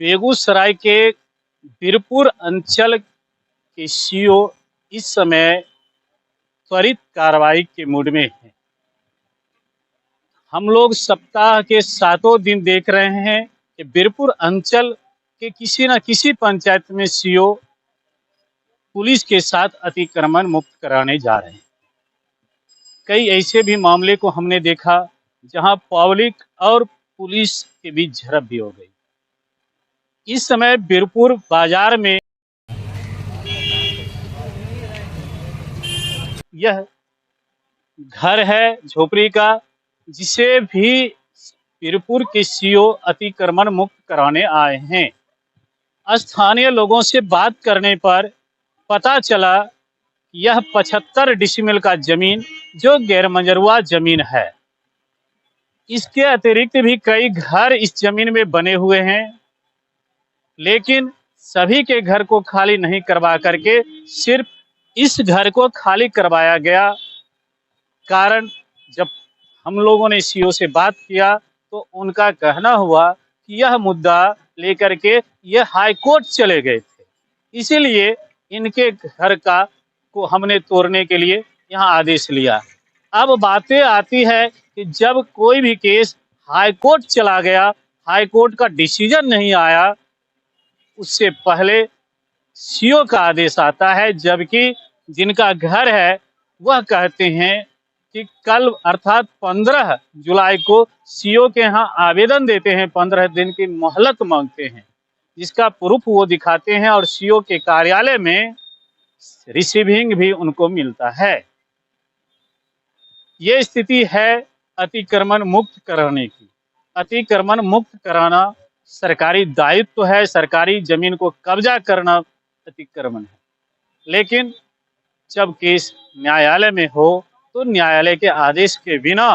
बेगूसराय के बीरपुर अंचल के सीओ इस समय त्वरित कार्रवाई के मूड में हैं। हम लोग सप्ताह के 7 दिन देख रहे हैं कि बीरपुर अंचल के किसी न किसी पंचायत में सीओ पुलिस के साथ अतिक्रमण मुक्त कराने जा रहे हैं। कई ऐसे भी मामले को हमने देखा जहां पब्लिक और पुलिस के बीच झड़प भी हो गई। इस समय बीरपुर बाजार में यह घर है झोपड़ी का, जिसे भी बीरपुर के सीओ अतिक्रमण मुक्त कराने आए हैं। स्थानीय लोगों से बात करने पर पता चला कि यह 75 डिसमिल का जमीन जो गैरमंजरूआ जमीन है। इसके अतिरिक्त भी कई घर इस जमीन में बने हुए हैं, लेकिन सभी के घर को खाली नहीं करवा करके सिर्फ इस घर को खाली करवाया गया। कारण जब हम लोगों ने सीओ से बात किया तो उनका कहना हुआ कि यह मुद्दा लेकर के ये हाई कोर्ट चले गए थे, इसीलिए इनके घर का को हमने तोड़ने के लिए यहाँ आदेश लिया। अब बातें आती है कि जब कोई भी केस हाई कोर्ट चला गया, हाई कोर्ट का डिसीजन नहीं आया, उससे पहले सीओ का आदेश आता है, जबकि जिनका घर है वह कहते हैं कि कल अर्थात 15 जुलाई को सीओ के यहाँ आवेदन देते हैं, 15 दिन की मोहलत मांगते हैं, जिसका प्रूफ वो दिखाते हैं और सीओ के कार्यालय में रिसीविंग भी उनको मिलता है। ये स्थिति है अतिक्रमण मुक्त कराने की। अतिक्रमण मुक्त कराना सरकारी दायित्व है, सरकारी जमीन को कब्जा करना अतिक्रमण है। लेकिन जब केस न्यायालय में हो तो न्यायालय के आदेश के बिना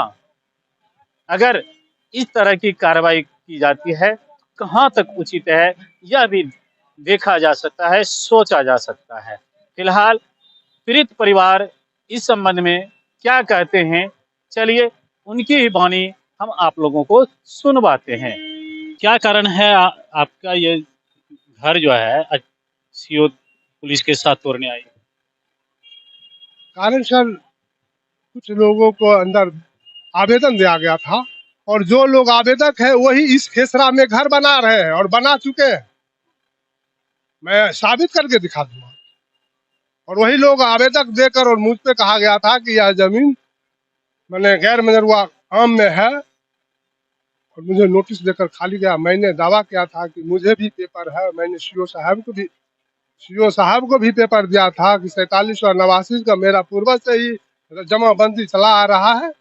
अगर इस तरह की कार्रवाई की जाती है, कहाँ तक उचित है यह भी देखा जा सकता है, सोचा जा सकता है। फिलहाल पीड़ित परिवार इस संबंध में क्या कहते हैं, चलिए उनकी ही वाणी हम आप लोगों को सुनवाते हैं। क्या कारण है आपका ये घर जो है सीओ पुलिस के साथ तोड़ने आई? कारण सर, कुछ लोगों को अंदर आवेदन दिया गया था और जो लोग आवेदक है वही इस खेसरा में घर बना रहे हैं और बना चुके हैं। मैं साबित करके दिखा दूंगा। और वही लोग आवेदक देकर और मुझ पे कहा गया था कि यह जमीन मैंने गैर मंजरूआ आम में है और मुझे नोटिस देकर खाली गया। मैंने दावा किया था कि मुझे भी पेपर है, मैंने सीओ साहब को भी पेपर दिया था कि 47 और 89 का मेरा पूर्वज से ही जमाबंदी चला आ रहा है,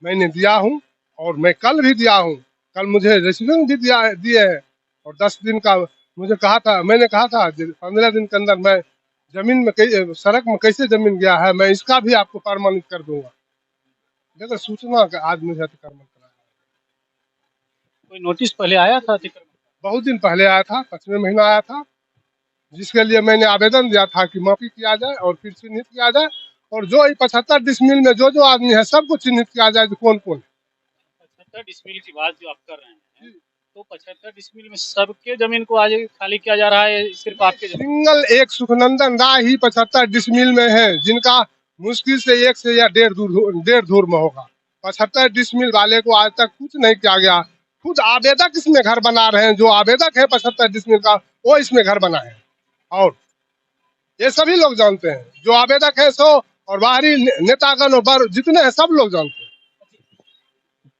मैंने दिया हूँ और मैं कल भी दिया हूँ। कल मुझे रेसिडेंस भी दिए हैं और 10 दिन का मुझे कहा था, मैंने कहा था 15 दिन के अंदर मैं जमीन में सड़क में कैसे जमीन गया है मैं इसका भी आपको प्रमाणित कर दूंगा। देखो सूचना का आज मुझे अतिक्रमण कराया। कोई नोटिस पहले आया था अतिक्रमण? बहुत दिन पहले आया था, 5वें महीना आया था, जिसके लिए मैंने आवेदन दिया था कि माफी किया जाए और फिर चिन्हित किया जाए और जो 75 डिसमिल में जो आदमी है सबको चिन्हित किया जाए कि कौन कौन। 75 डिसमिल की बात जो आप कर रहे हैं, तो 75 डिसमिल में सबके जमीन को आज खाली किया जा रहा है, सिर्फ आपके सिंगल एक सुखनंदन राय ही 75 डिसमिल में है, जिनका मुश्किल से 1 से या 1.5 धूर में होगा। 75 डिसमिल वाले को आज तक कुछ नहीं किया गया। खुद आवेदक इसमें घर बना रहे हैं, जो आवेदक है 75 डिसमिल का वो इसमें घर बना है और ये सभी लोग जानते हैं, जो आवेदक है सो और बाहरी नेतागण और जितने हैं सब लोग जानते हैं।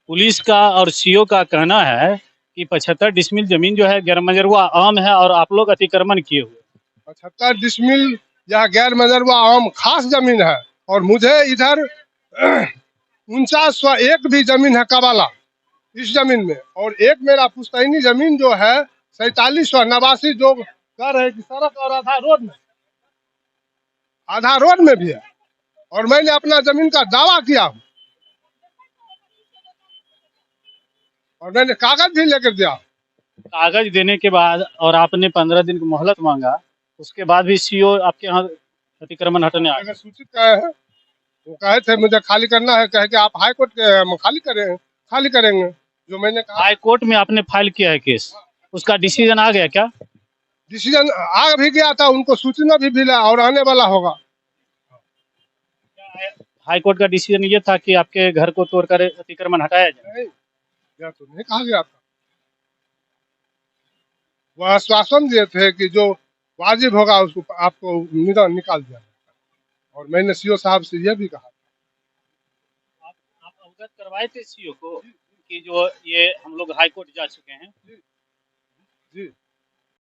पुलिस का और सीओ का कहना है कि 75 डिसमिल जमीन जो है गैर मंजरूआ आम है और आप लोग अतिक्रमण किए हुए। 75 डिसमिल यह गैर मंजरूआ आम खास जमीन है और मुझे इधर 4901 भी जमीन है कबाला इस जमीन में, और एक मेरा पुश्तैनी जमीन जो है 47 और 89 जो कह रहे कि सड़क और आधा रोड में भी है और मैंने अपना जमीन का दावा किया हूँ और मैंने कागज भी लेकर दिया। कागज देने के बाद और आपने 15 दिन की मोहलत मांगा, उसके बाद भी सीओ आपके यहाँ अतिक्रमण हटने आ गए। सूचित कहे हैं, वो कहे थे मुझे खाली करना है, कहे कि आप हाई कोर्ट के खाली करेंगे जो मैंने कहा। हाई कोर्ट में आपने फाइल किया है केस? उसका डिसीजन आ गया क्या? डिसीजन आ भी गया था, उनको सूचना भी मिला और आने वाला होगा। हाई कोर्ट का डिसीजन ये था कि आपके घर को तोड़कर अतिक्रमण हटाया जाए। नहीं, यह तो नहीं कहा गया था। वह आश्वासन दिए थे कि जो वाजिब होगा उसको आपको निकाल दिया जाएगा। और मैंने सीओ साहब से यह भी कहा। आप अवगत करवाए थे सीओ को कि जो ये हम लोग हाई कोर्ट जा चुके हैं? जी।